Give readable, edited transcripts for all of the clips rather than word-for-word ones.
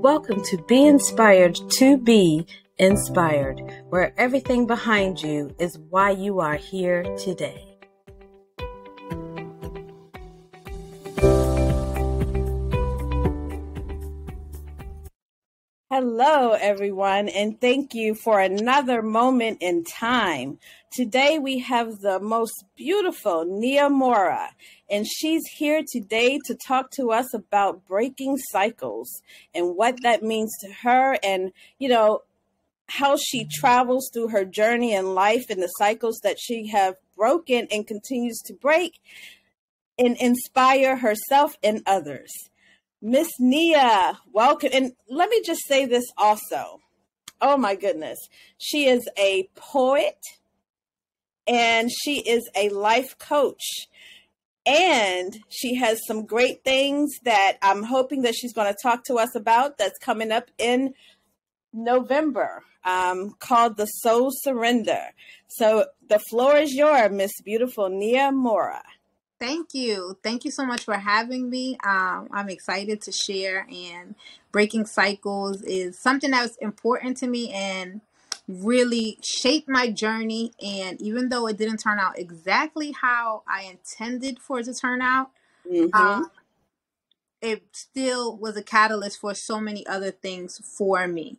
Welcome to Be Inspired to Be Inspired, where everything behind you is why you are here today. Hello, everyone, and thank you for another moment in time. Today, we have the most beautiful Mora, and she's here today to talk to us about breaking cycles and what that means to her and, how she travels through her journey in life and the cycles that she have broken and continues to break and inspire herself and others. Miss Nia, welcome. And let me just say this also. Oh my goodness. She is a poet and she is a life coach. And she has some great things that I'm hoping that she's going to talk to us about that's coming up in November, called The Soul Surrender. So the floor is yours, Miss Beautiful Nia Mora. Thank you. Thank you so much for having me. I'm excited to share, and breaking cycles is something that was important to me and really shaped my journey. And even though it didn't turn out exactly how I intended for it to turn out, it still was a catalyst for so many other things for me.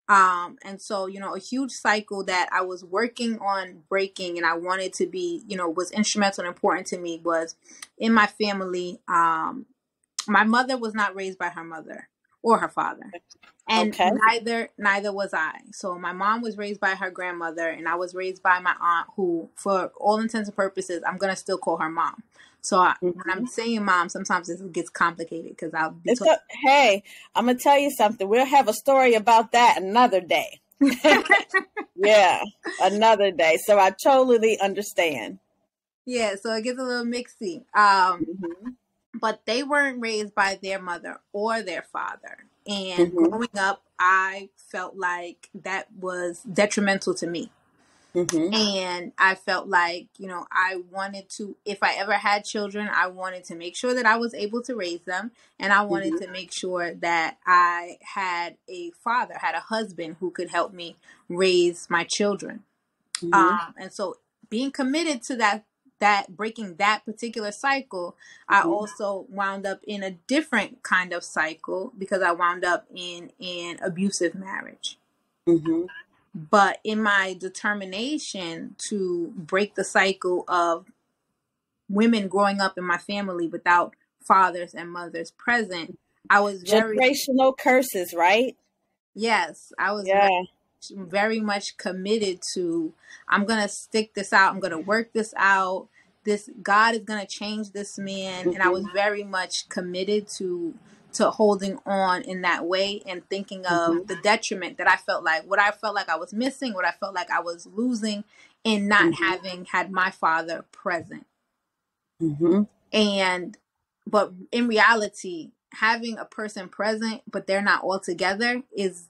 And so, a huge cycle that I was working on breaking and I wanted to be, was instrumental and important to me was in my family. My mother was not raised by her mother or her father. And neither was I. So my mom was raised by her grandmother and I was raised by my aunt who, for all intents and purposes, I'm going to still call her mom. So when I'm saying mom, sometimes it gets complicated because I'll be hey, I'm going to tell you something. We'll have a story about that another day. Yeah, another day. So I totally understand. Yeah, so it gets a little mixy. But they weren't raised by their mother or their father. And growing up, I felt like that was detrimental to me. And I felt like, I wanted to, if I ever had children, I wanted to make sure that I was able to raise them. And I wanted to make sure that I had a father, had a husband who could help me raise my children. And so being committed to that breaking that particular cycle, I also wound up in a different kind of cycle because I wound up in an abusive marriage. But in my determination to break the cycle of women growing up in my family without fathers and mothers present, I was generational curses, right? Yes, I was very much committed to, I'm going to stick this out. I'm going to work this out. God is going to change this man. And I was very much committed to holding on in that way and thinking of the detriment that I felt like, what I felt like I was missing, what I felt like I was losing in not having had my father present. But in reality, having a person present, but they're not all together is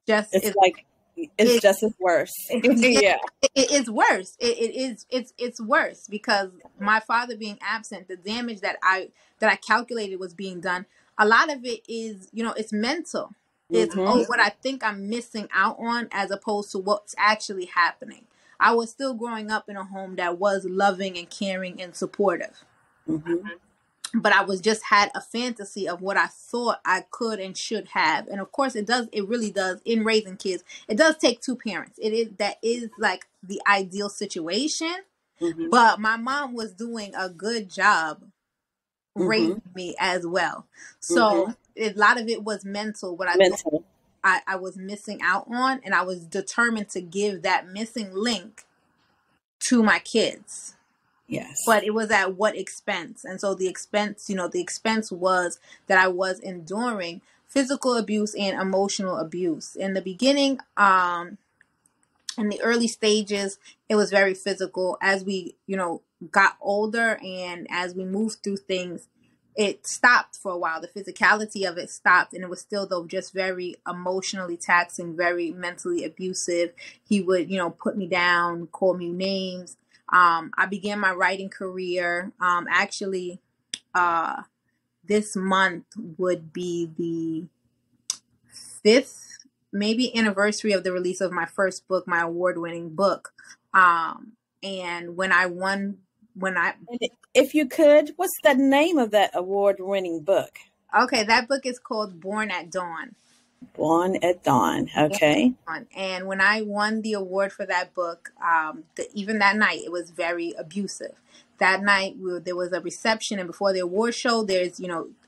just, it's just as worse. It's worse. It's worse because my father being absent, the damage that I calculated was being done. A lot of it is, it's mental. It's what I think I'm missing out on as opposed to what's actually happening. I was still growing up in a home that was loving and caring and supportive. But I was just had a fantasy of what I thought I could and should have. And of course it really does in raising kids. It does take two parents. That is like the ideal situation. But my mom was doing a good job raising me as well. So a lot of it was mental, what I was missing out on. And I was determined to give that missing link to my kids. Yes. But it was at what expense? And so the expense was that I was enduring physical abuse and emotional abuse. In the beginning, in the early stages, it was very physical. As we, got older and as we moved through things, it stopped for a while. The physicality of it stopped, and it was still, though, just very emotionally taxing, very mentally abusive. He would, put me down, call me names. I began my writing career. Actually, this month would be the 5th, maybe anniversary of the release of my first book, my award-winning book. And when I won, if you could, what's the name of that award-winning book? Okay, that book is called Born at Dawn. Born at Dawn. Okay. And when I won the award for that book, even that night, it was very abusive. That night, there was a reception, and before the award show, there's,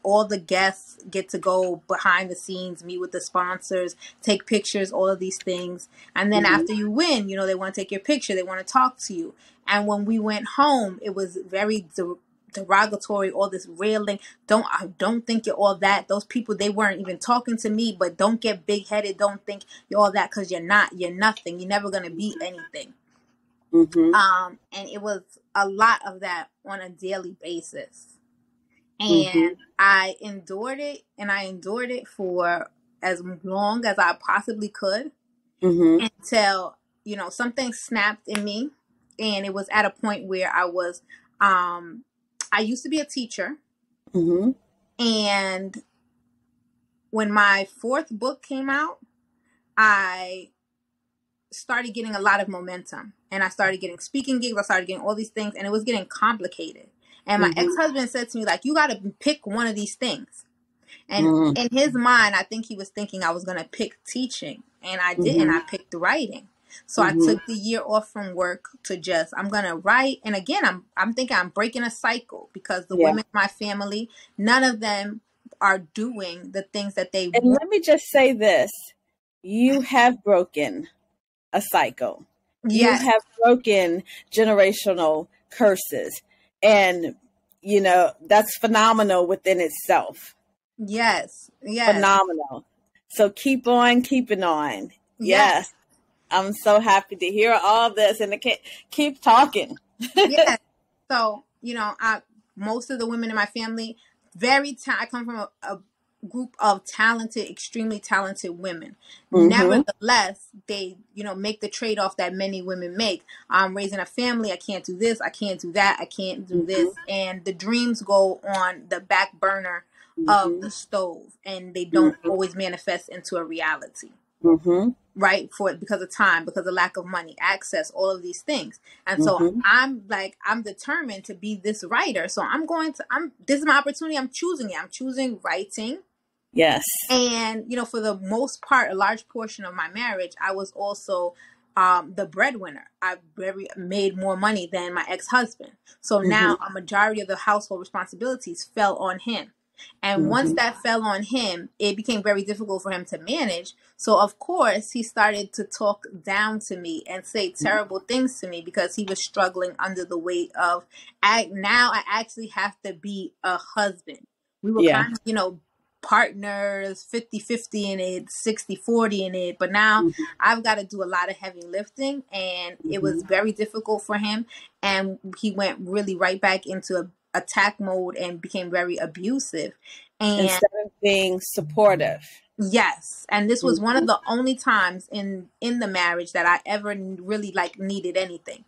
all the guests get to go behind the scenes, meet with the sponsors, take pictures, all of these things. And then after you win, they want to take your picture. They want to talk to you. And when we went home, it was very derogatory, all this railing. I don't think you're all that. Those people, they weren't even talking to me, but don't get big headed. Don't think you're all that, because you're not. You're nothing. You're never going to be anything. And it was a lot of that on a daily basis. And I endured it, and I endured it for as long as I possibly could until, something snapped in me. And it was at a point where I was, I used to be a teacher. And when my 4th book came out, I started getting a lot of momentum, and I started getting speaking gigs. I started getting all these things, and it was getting complicated. And my ex-husband said to me, like, you got to pick one of these things. And in his mind, I think he was thinking I was going to pick teaching, and I didn't. I picked writing. So I took the year off from work to I'm going to write. And again, I'm thinking I'm breaking a cycle, because the women in my family, none of them are doing the things that they want. And let me just say this. You have broken a cycle. Yes. You have broken generational curses. And, that's phenomenal within itself. Yes. Phenomenal. So keep on keeping on. Yes. I'm so happy to hear all this, and keep talking. Yeah. So, most of the women in my family, I come from a group of talented, extremely talented women. Nevertheless, they, make the trade-off that many women make. I'm raising a family. I can't do this. I can't do that. I can't do this. And the dreams go on the back burner of the stove, and they don't always manifest into a reality. Right? Because of time, because of lack of money, access, all of these things. And so I'm determined to be this writer. So this is my opportunity. I'm choosing it. I'm choosing writing. Yes. And, for the most part, a large portion of my marriage, I was also the breadwinner. I made more money than my ex-husband. So now a majority of the household responsibilities fell on him. And once that fell on him, it became very difficult for him to manage. So, of course, he started to talk down to me and say terrible things to me, because he was struggling under the weight of, now I actually have to be a husband. We were kind of, partners, 50-50 in it, 60-40 in it. But now I've got to do a lot of heavy lifting, and it was very difficult for him. And he went really right back into attack mode and became very abusive, and instead of being supportive. Yes. And this was one of the only times in the marriage that I ever really needed anything.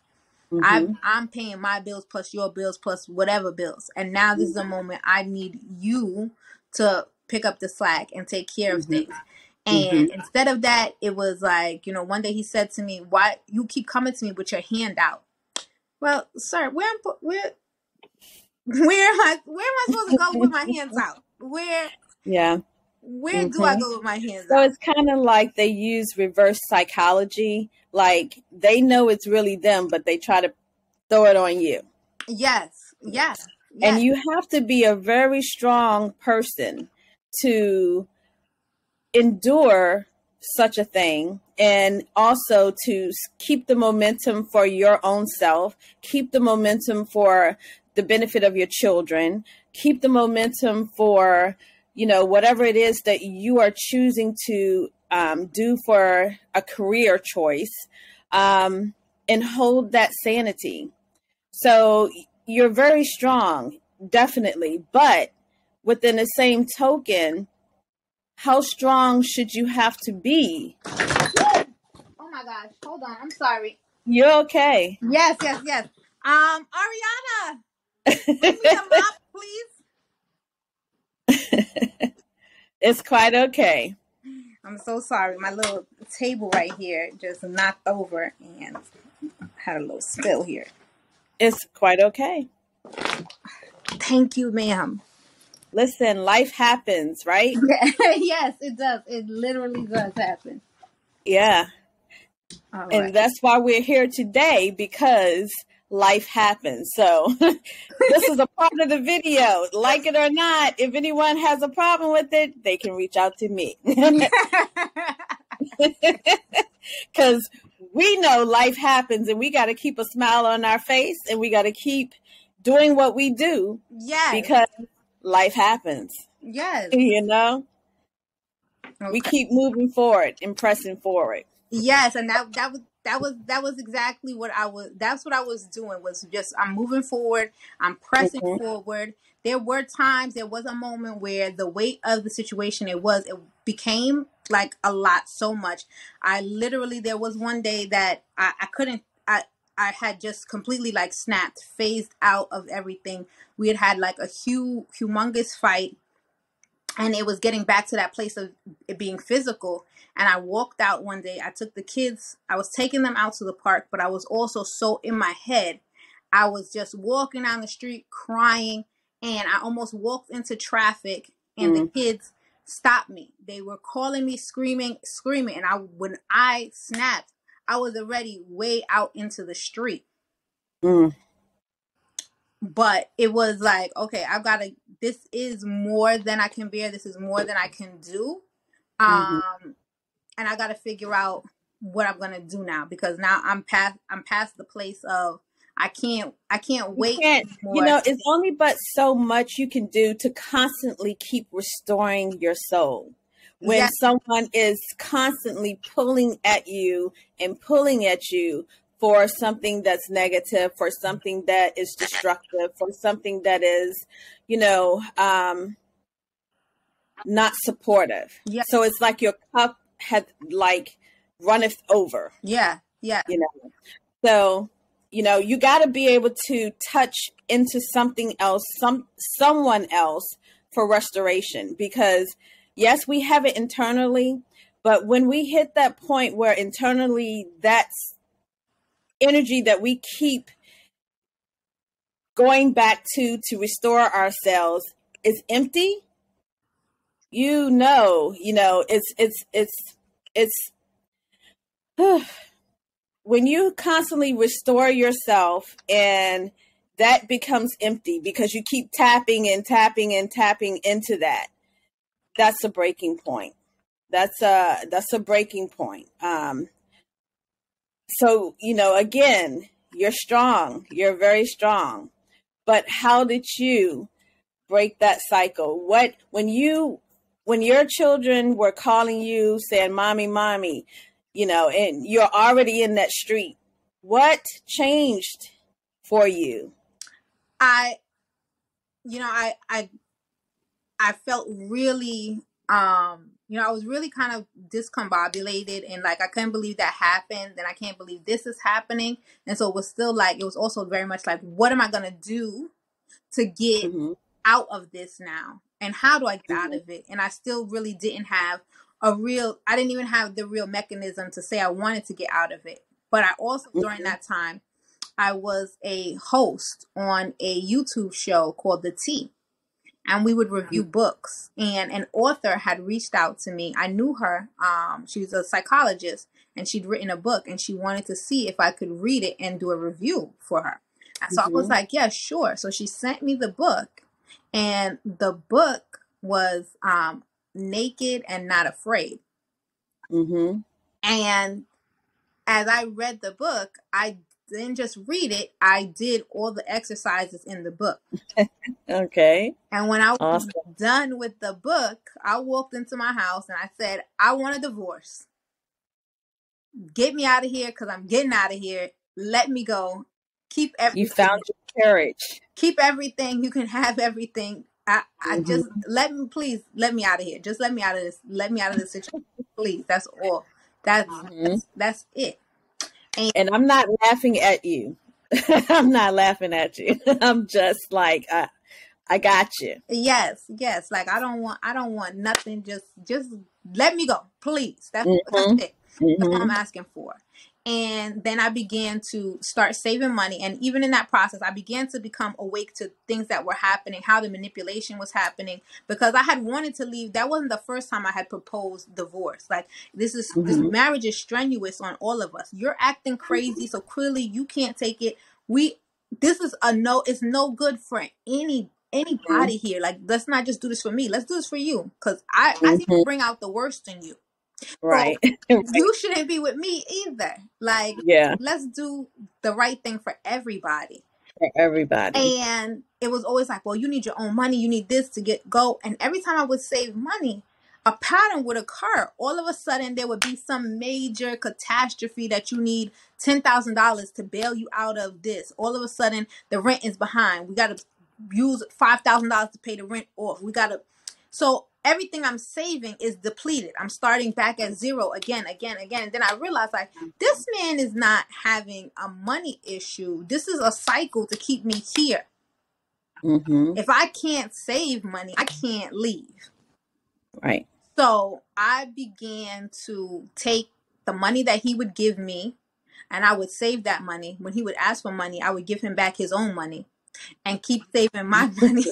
I'm paying my bills plus your bills plus whatever bills, and now this is a moment I need you to pick up the slack and take care of things. And instead of that, it was like, one day he said to me, why you keep coming to me with your hand out? Well, sir, where am I supposed to go with my hands out? Where do I go with my hands out? So it's kind of like they use reverse psychology. Like they know it's really them, but they try to throw it on you. Yes. And you have to be a very strong person to endure such a thing, and also to keep the momentum for your own self, keep the momentum for the benefit of your children, keep the momentum for, whatever it is that you are choosing to do for a career choice, and hold that sanity. So you're very strong, definitely. But within the same token, how strong should you have to be? Oh my gosh. Hold on. I'm sorry. You're okay. Yes. Ariana, bring me the mop, please. It's quite okay. I'm so sorry. My little table right here just knocked over and had a little spill here. It's quite okay. Thank you, ma'am. Listen, life happens, right? Yes, it does. It literally does happen. Yeah. All right. And that's why we're here today, because life happens. So this is a part of the video. Like it or not, if anyone has a problem with it, they can reach out to me. Because we know life happens, and we got to keep a smile on our face, and we got to keep doing what we do. Yes. Because life happens. Yes. You know? Okay. We keep moving forward and pressing forward. Yes, and that was exactly what that's what I was doing, was just I'm moving forward, I'm pressing forward. There was a moment where the weight of the situation, it became like a lot, so much. There was one day that I couldn't, I had just completely like snapped, phased out of everything. We had like a humongous fight, and it was getting back to that place of it being physical. And I walked out one day. I took the kids. I was taking them out to the park, but I was also so in my head. I was just walking down the street crying, and I almost walked into traffic, and the kids stopped me. They were calling me, screaming. And when I snapped, I was already way out into the street. But it was like, okay, this is more than I can bear. This is more than I can do. And I got to figure out what I'm going to do now, because now I'm past the place of, I can't wait anymore. You know, it's only but so much you can do to constantly keep restoring your soul. When someone is constantly pulling at you for something that's negative, for something that is destructive, for something that is, not supportive. Yeah. So it's like your cup had like runneth over. Yeah. Yeah. So, you got to be able to touch into something else, someone else for restoration, because yes, we have it internally, but when we hit that point where internally that's energy that we keep going back to restore ourselves is empty, it's when you constantly restore yourself and that becomes empty because you keep tapping and tapping and tapping into that, that's a breaking point. That's a breaking point. So, again, you're strong. You're very strong. But how did you break that cycle? When your children were calling you saying, mommy, mommy, and you're already in that street, what changed for you? I felt really, I was really kind of discombobulated, and like, I couldn't believe that happened, and I can't believe this is happening. And so it was also very much like, what am I going to do to get out of this now? And how do I get out of it? And I still really didn't have I didn't even have the real mechanism to say I wanted to get out of it. But I also, during that time, I was a host on a YouTube show called The Tea. And we would review books. And an author had reached out to me. I knew her. She was a psychologist, and she'd written a book, and she wanted to see if I could read it and do a review for her. And so I was like, yeah, sure. So she sent me the book, and the book was Naked and Not Afraid. And as I read the book, I didn't just read it, I did all the exercises in the book. Okay. And when I was done with the book, I walked into my house and I said, I want a divorce. Get me out of here, because I'm getting out of here. Let me go. Keep everything. You found your courage. Keep everything. You can have everything. I just let me out of here. Just let me out of this. Let me out of this situation. Please. That's all. That's it. And I'm not laughing at you. I'm not laughing at you. I'm just like, I got you. Yes, yes. Like I don't want nothing. Just let me go, please. That's Mm-hmm. it. That's all I'm asking for. And then I began to start saving money. And even in that process, I began to become awake to things that were happening, how the manipulation was happening, because I had wanted to leave. That wasn't the first time I had proposed divorce. Like this marriage is strenuous on all of us. You're acting crazy, so clearly you can't take it. This is a no, it's no good for anybody here. Like, let's not just do this for me. Let's do this for you. Because I seem to bring out the worst in you. Right. So you shouldn't be with me either. Like, yeah, let's do the right thing for everybody. for everybody. And it was always like, well, you need your own money. You need this to go. And every time I would save money, a pattern would occur. All of a sudden, there would be some major catastrophe that you need $10,000 to bail you out of this. All of a sudden, the rent is behind. We got to use $5,000 to pay the rent off. So everything I'm saving is depleted. I'm starting back at zero again. And then I realized, like, this man is not having a money issue. This is a cycle to keep me here. If I can't save money, I can't leave. Right. So I began to take the money that he would give me, and I would save that money. When he would ask for money, I would give him back his own money and keep saving my money.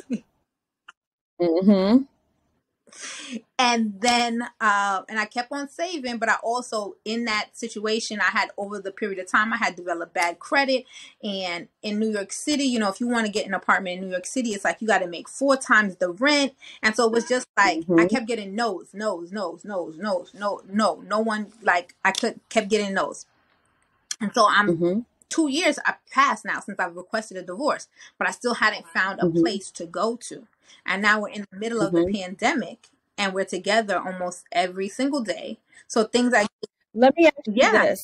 And then, and I kept on saving, but I also, in that situation, I had, over the period of time, I had developed bad credit. And in New York City, you know, if you want to get an apartment in New York City, it's like you got to make 4 times the rent. And so it was just like, I kept getting no's. No one, like, kept getting no's. And so 2 years I passed now since I've requested a divorce, but I still hadn't found a place to go to. And now we're in the middle of the pandemic, and we're together almost every single day. So things like, let me ask you this.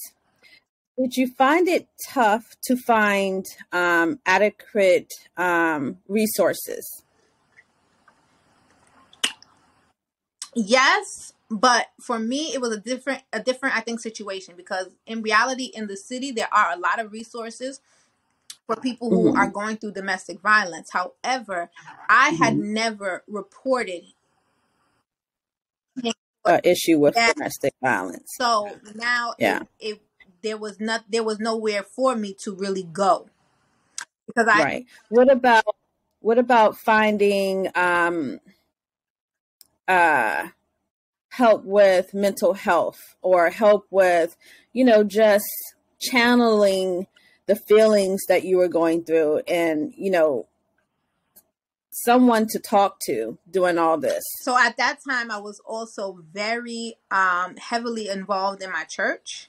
Did you find it tough to find adequate resources? Yes, but for me, it was a different, I think, situation, because in reality, in the city, there are a lot of resources for people who are going through domestic violence. However, I had never reported an issue with domestic violence. So now there was nowhere for me to really go, because What about finding help with mental health, or help with, you know, just channeling the feelings that you were going through, and, you know, someone to talk to doing all this? So at that time, I was also very heavily involved in my church.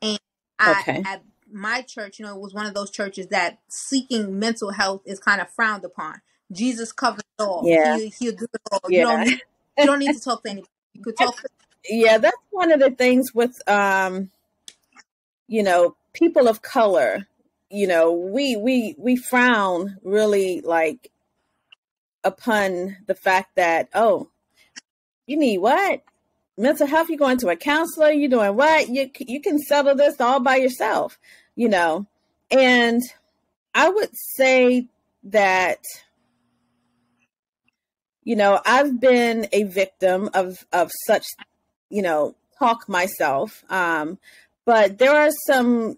And at my church, you know, it was one of those churches that seeking mental health is kind of frowned upon. Jesus covers it all. Yeah. He'll do it all. Yeah. You don't need to talk to anybody. You could talk to— Yeah, that's one of the things with, you know, people of color. You know, we frown really, like, upon the fact that, oh, you need what? Mental health? You're going to a counselor? You're doing what? You can settle this all by yourself, you know? And I would say that, you know, I've been a victim of such, you know, talk myself. But there are some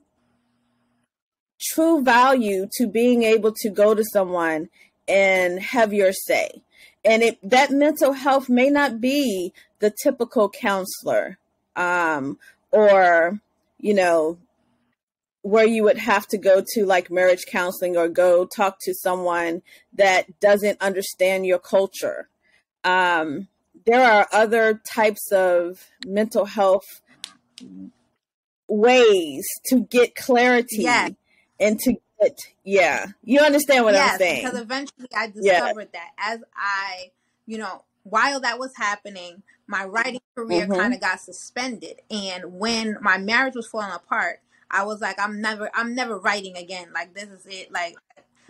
true value to being able to go to someone and have your say. And that mental health may not be the typical counselor, or, you know, where you would have to go to, like, marriage counseling, or go talk to someone that doesn't understand your culture. There are other types of mental health ways to get clarity and to get, you understand what I'm saying? Because eventually I discovered that as I, you know, while that was happening, my writing career kind of got suspended. And when my marriage was falling apart, I was like, I'm never writing again. Like, this is it. Like,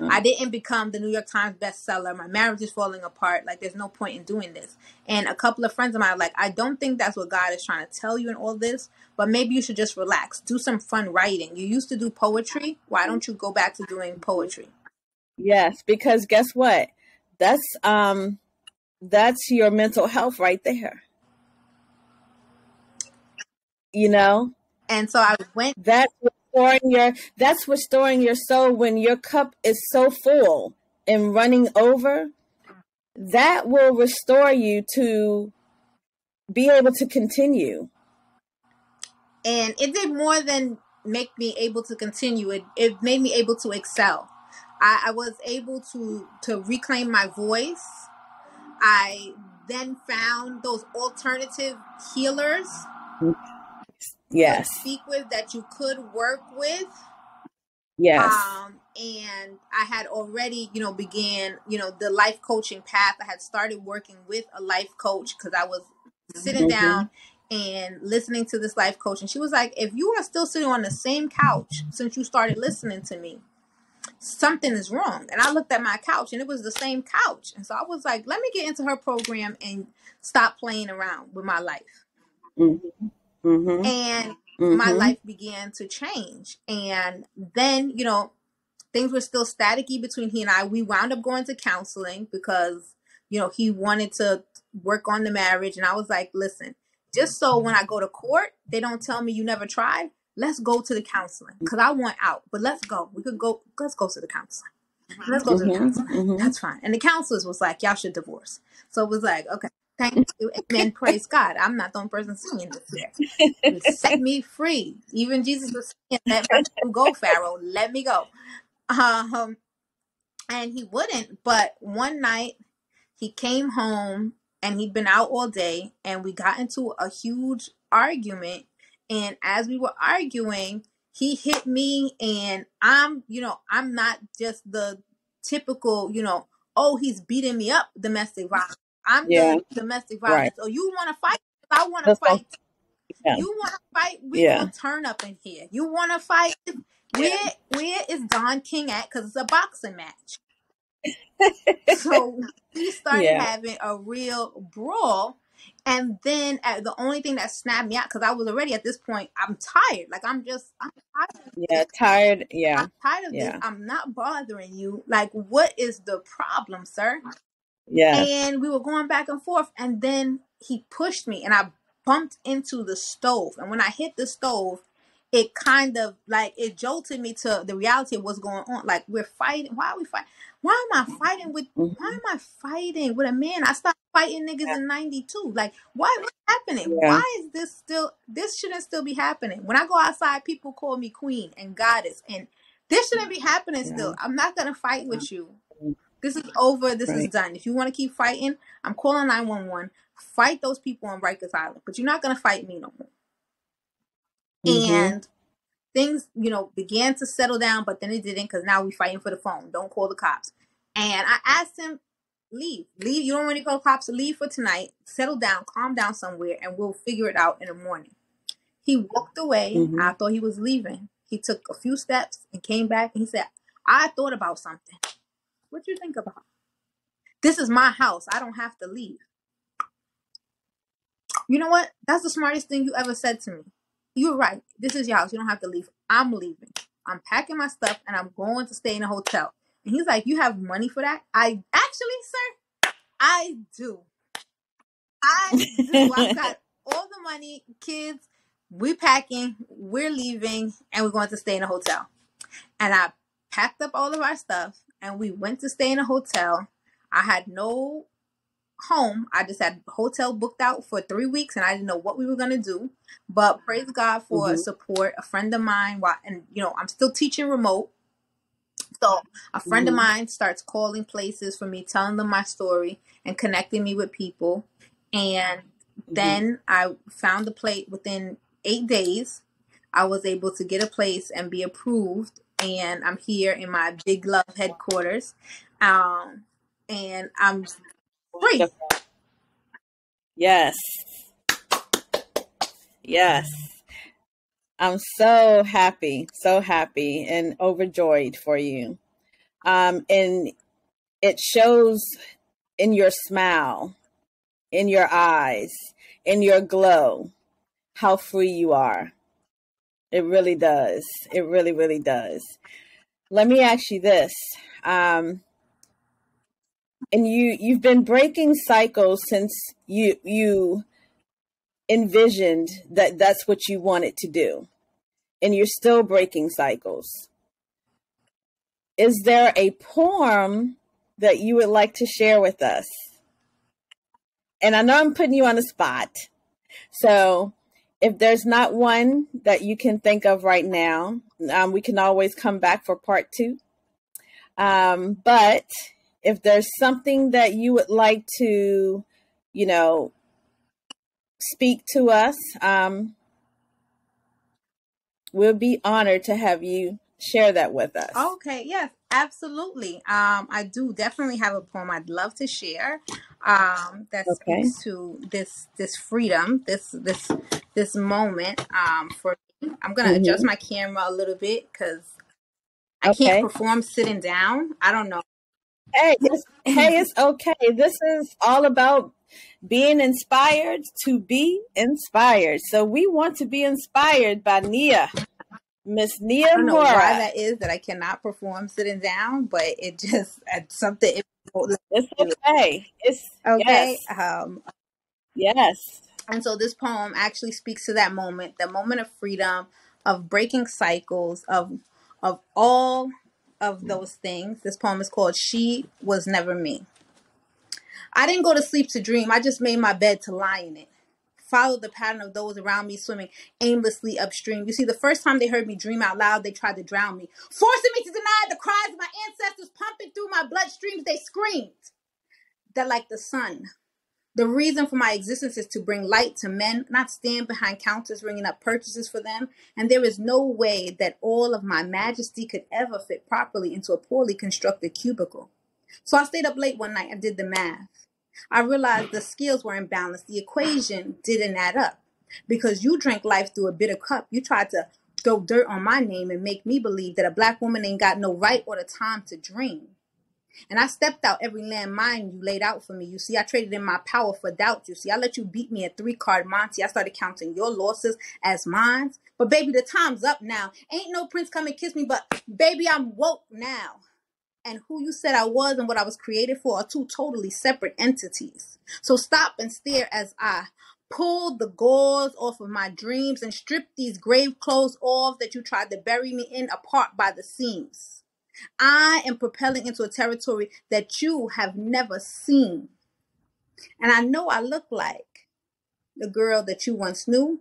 I didn't become the New York Times bestseller. My marriage is falling apart. Like, there's no point in doing this. And a couple of friends of mine are like, I don't think that's what God is trying to tell you in all this, but maybe you should just relax. Do some fun writing. You used to do poetry. Why don't you go back to doing poetry? Yes, because guess what? That's your mental health right there. You know? And so I went. That's restoring your soul when your cup is so full and running over. That will restore you to be able to continue. And it did more than make me able to continue. It made me able to excel. I was able to reclaim my voice. I then found those alternative healers. Yes. To speak with, that you could work with. Yes. And I had already, began, the life coaching path. I had started working with a life coach because I was sitting down and listening to this life coach. And she was like, if you are still sitting on the same couch since you started listening to me, something is wrong. And I looked at my couch and it was the same couch. And so I was like, let me get into her program and stop playing around with my life. And my life began to change. And then, things were still staticky between he and I. We wound up going to counseling because, he wanted to work on the marriage. And I was like, listen, just so when I go to court, they don't tell me you never tried. Let's go to the counseling because I want out. But let's go. Let's go to the counseling. Let's go to the counseling. That's fine. And the counselors was like, y'all should divorce. So it was like, okay, thank you. Amen. Praise God. I'm not the only person singing this here. You set me free. Even Jesus was saying, let me go, Pharaoh. Let me go. And he wouldn't. But one night he came home and he'd been out all day and we got into a huge argument. And as we were arguing, he hit me, and I'm not just the typical, oh, he's beating me up domestic violence. I'm the domestic violence. Right. Oh, you want to fight? I want to fight. Yeah. You want to fight? We will turn up in here. You want to fight? Where is Don King at? Because it's a boxing match. So we started having a real brawl. And then the only thing that snapped me out, because I was already at this point, I'm tired. Like, I'm tired. Tired. Yeah. I'm tired of this. I'm not bothering you. Like, what is the problem, sir? Yeah. And we were going back and forth. And then he pushed me and I bumped into the stove. And when I hit the stove, it kind of it jolted me to the reality of what's going on. Like, we're fighting. Why are we fighting? Why am I fighting with a man? I stopped fighting niggas in 92. Like, what's happening? Yeah. Why is this shouldn't still be happening? When I go outside, people call me queen and goddess, and this shouldn't be happening still. I'm not going to fight with you. This is over. This is done. If you want to keep fighting, I'm calling 911. Fight those people on Rikers Island, but you're not going to fight me no more. And things, began to settle down, but then it didn't, because now we're fighting for the phone. Don't call the cops. And I asked him, leave. You don't want to call the cops. Leave for tonight. Settle down. Calm down somewhere, and we'll figure it out in the morning. He walked away. I thought he was leaving. He took a few steps and came back, and he said, I thought about something. What do you think about? This is my house. I don't have to leave. You know what? That's the smartest thing you ever said to me. You're right. This is your house. You don't have to leave. I'm leaving. I'm packing my stuff and I'm going to stay in a hotel. And he's like, you have money for that? I actually, sir, I do. I've got all the money, kids. We're packing. We're leaving. And we're going to stay in a hotel. And I packed up all of our stuff and we went to stay in a hotel. I had no home. I just had a hotel booked out for 3 weeks and I didn't know what we were going to do. But praise God for support. A friend of mine, I'm still teaching remote. So a friend of mine starts calling places for me, telling them my story and connecting me with people. And then I found a place within 8 days. I was able to get a place and be approved. And I'm here in my Big Love headquarters. And I'm free. Yes. Yes. I'm so happy and overjoyed for you. And it shows in your smile, in your eyes, in your glow, how free you are. It really does. It really, really does. Let me ask you this. And you've been breaking cycles since you envisioned that that's what you wanted to do, and you're still breaking cycles. Is there a poem that you would like to share with us? And I know I'm putting you on the spot, so if there's not one that you can think of right now, we can always come back for part 2. But if there's something that you would like to, speak to us, we'll be honored to have you share that with us. Okay, yes, absolutely. I do definitely have a poem I'd love to share. That speaks to this freedom, this moment. For me, I'm gonna adjust my camera a little bit because I can't perform sitting down. I don't know. Hey, it's okay. This is all about being inspired to be inspired. So we want to be inspired by Nia. Miss Nia Mora. I don't know why that is, that I cannot perform sitting down, but it just it's something. It's okay. It's okay. Yes. And so this poem actually speaks to that moment, the moment of freedom, of breaking cycles, of all of those things. This poem is called "She Was Never Me." I didn't go to sleep to dream. I just made my bed to lie in it. Followed the pattern of those around me swimming aimlessly upstream. You see, the first time they heard me dream out loud, they tried to drown me, forcing me to deny the cries of my ancestors pumping through my bloodstreams. They screamed that, like the sun, the reason for my existence is to bring light to men, not stand behind counters ringing up purchases for them. And there is no way that all of my majesty could ever fit properly into a poorly constructed cubicle. So I stayed up late one night and did the math. I realized the scales were imbalanced. The equation didn't add up. Because you drank life through a bitter cup, you tried to throw dirt on my name and make me believe that a black woman ain't got no right or the time to dream. And I stepped out every landmine you laid out for me. You see, I traded in my power for doubt. You see, I let you beat me at 3-card Monte. I started counting your losses as mine. But baby, the time's up now. Ain't no prince come and kiss me, but baby, I'm woke now. And who you said I was and what I was created for are two totally separate entities. So stop and stare as I pull the gauze off of my dreams and strip these grave clothes off that you tried to bury me in, apart by the seams. I am propelling into a territory that you have never seen. And I know I look like the girl that you once knew,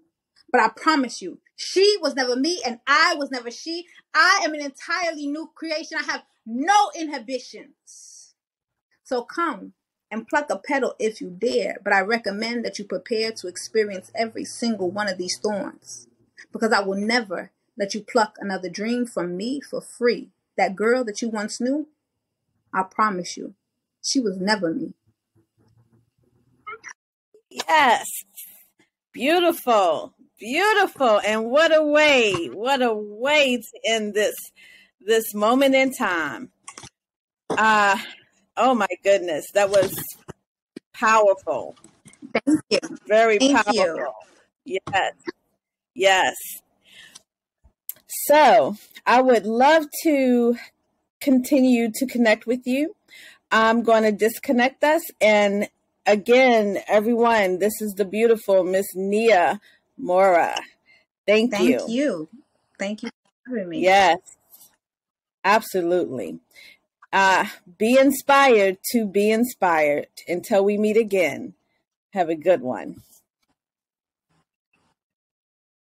but I promise you, she was never me and I was never she. I am an entirely new creation. I have no inhibitions. So come and pluck a petal if you dare, but I recommend that you prepare to experience every single one of these thorns, because I will never let you pluck another dream from me for free. That girl that you once knew, I promise you, she was never me. Yes. Beautiful. Beautiful. And what a way to end this moment in time. Oh my goodness, that was powerful. Thank you. Very Thank powerful. You. Yes. So I would love to continue to connect with you. I'm going to disconnect us. And again, everyone, this is the beautiful Miss Nia Mora. Thank you. Thank you. Thank you for having me. Yes, absolutely. Be inspired to be inspired. Until we meet again, have a good one.